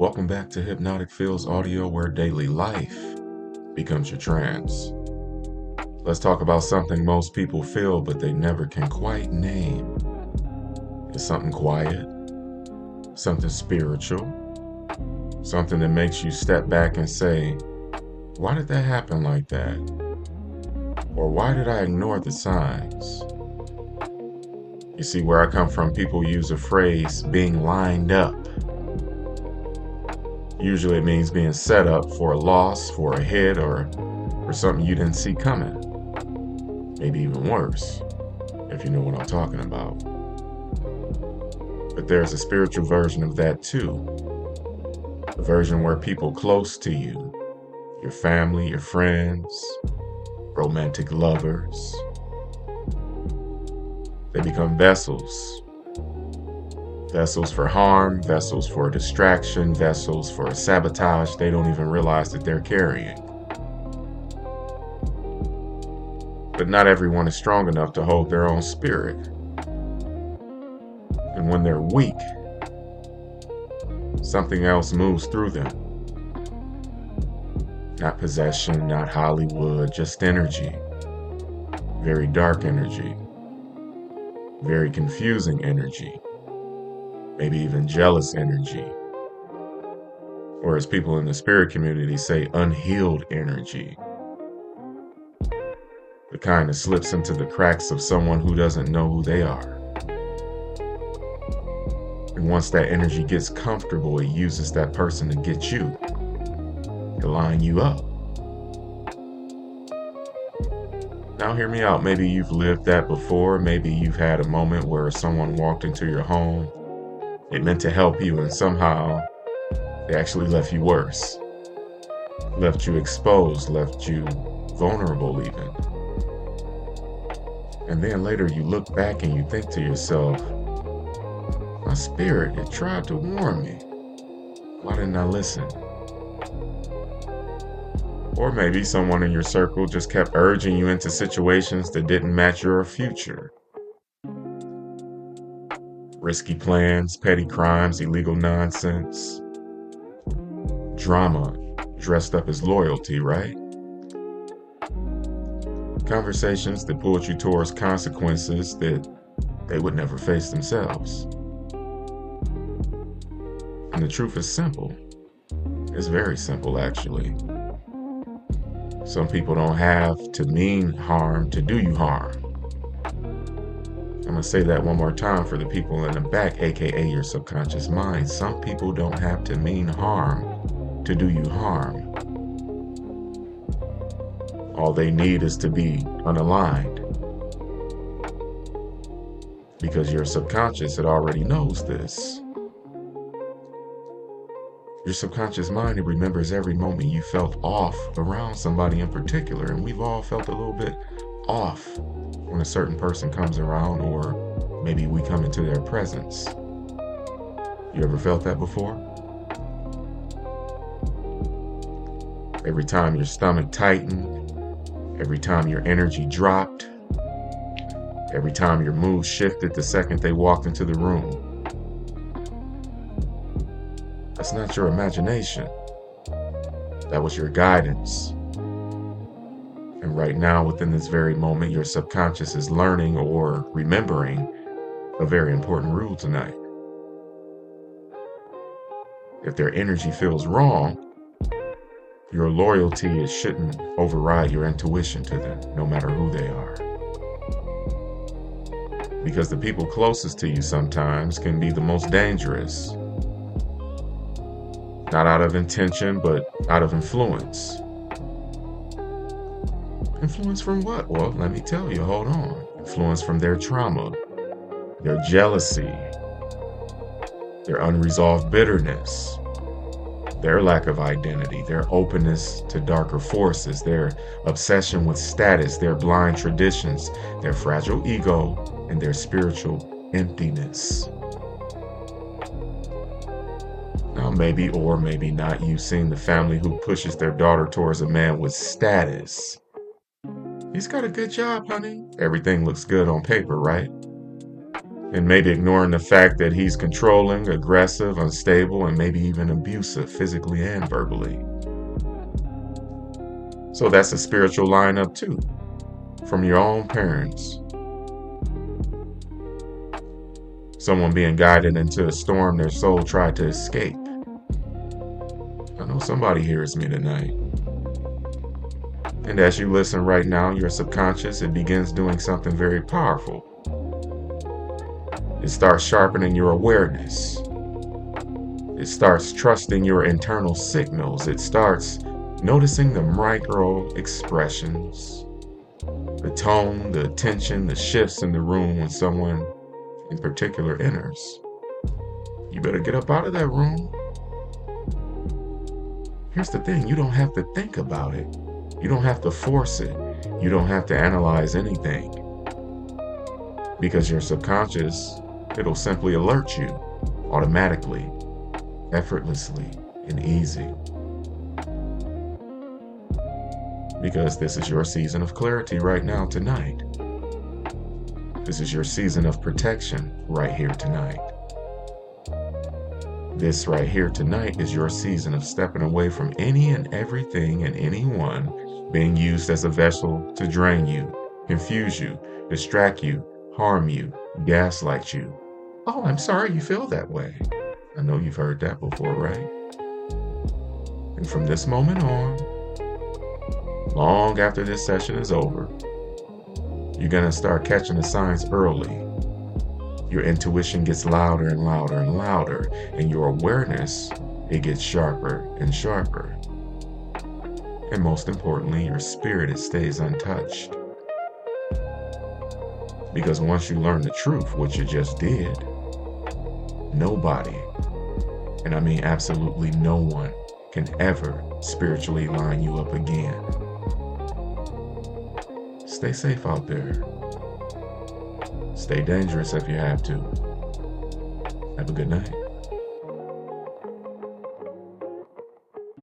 Welcome back to Hypnotic Feels Audio, where daily life becomes your trance. Let's talk about something most people feel, but they never can quite name. It's something quiet, something spiritual, something that makes you step back and say, why did that happen like that? Or why did I ignore the signs? You see, where I come from, people use a phrase, being lined up. Usually it means being set up for a loss, for a hit, or for something you didn't see coming. Maybe even worse, if you know what I'm talking about. But there's a spiritual version of that too. A version where people close to you, your family, your friends, romantic lovers, they become vessels. Vessels for harm, vessels for distraction, vessels for sabotage they don't even realize that they're carrying. But not everyone is strong enough to hold their own spirit. And when they're weak, something else moves through them. Not possession, not Hollywood, just energy. Very dark energy. Very confusing energy. Maybe even jealous energy. Or as people in the spirit community say, unhealed energy. The kind that slips into the cracks of someone who doesn't know who they are. And once that energy gets comfortable, it uses that person to get you, to line you up. Now hear me out. Maybe you've lived that before. Maybe you've had a moment where someone walked into your home. It meant to help you, and somehow they actually left you worse. Left you exposed, left you vulnerable even. And then later you look back and you think to yourself, my spirit, it tried to warn me. Why didn't I listen? Or maybe someone in your circle just kept urging you into situations that didn't match your future. Risky plans, petty crimes, illegal nonsense. Drama dressed up as loyalty, right? Conversations that pulled you towards consequences that they would never face themselves. And the truth is simple. It's very simple, actually. Some people don't have to mean harm to do you harm. I'm going to say that one more time for the people in the back, aka your subconscious mind. Some people don't have to mean harm to do you harm. All they need is to be unaligned. Because your subconscious, it already knows this. Your subconscious mind, it remembers every moment you felt off around somebody in particular. And we've all felt a little bit off when a certain person comes around, or maybe we come into their presence. You ever felt that before? Every time your stomach tightened, every time your energy dropped, every time your mood shifted the second they walked into the room. That's not your imagination. That was your guidance. And right now, within this very moment, your subconscious is learning or remembering a very important rule tonight. If their energy feels wrong, your loyalty shouldn't override your intuition to them, no matter who they are. Because the people closest to you sometimes can be the most dangerous. Not out of intention, but out of influence. Influence from what? Well, let me tell you, hold on. Influence from their trauma, their jealousy, their unresolved bitterness, their lack of identity, their openness to darker forces, their obsession with status, their blind traditions, their fragile ego, and their spiritual emptiness. Now, maybe or maybe not, you've seen the family who pushes their daughter towards a man with status. He's got a good job, honey. Everything looks good on paper, right? and maybe ignoring the fact that he's controlling, aggressive, unstable, and maybe even abusive physically and verbally. So that's a spiritual lineup too, from your own parents. Someone being guided into a storm their soul tried to escape. I know somebody hears me tonight. And as you listen right now, your subconscious, it begins doing something very powerful. It starts sharpening your awareness. It starts trusting your internal signals. It starts noticing the micro expressions, the tone, the attention, the shifts in the room when someone in particular enters. You better get up out of that room. Here's the thing, you don't have to think about it. You don't have to force it. You don't have to analyze anything. Because your subconscious, it'll simply alert you automatically, effortlessly, and easy. Because this is your season of clarity right now, tonight. This is your season of protection right here tonight. This right here tonight is your season of stepping away from any and everything and anyone being used as a vessel to drain you, confuse you, distract you, harm you, gaslight you. Oh, I'm sorry you feel that way. I know you've heard that before, right? And from this moment on, long after this session is over, you're going to start catching the signs early. Your intuition gets louder and louder and louder, and your awareness, it gets sharper and sharper. And most importantly, your spirit, it stays untouched. Because once you learn the truth, what you just did, nobody, and I mean absolutely no one, can ever spiritually line you up again. Stay safe out there. Stay dangerous if you have to. Have a good night.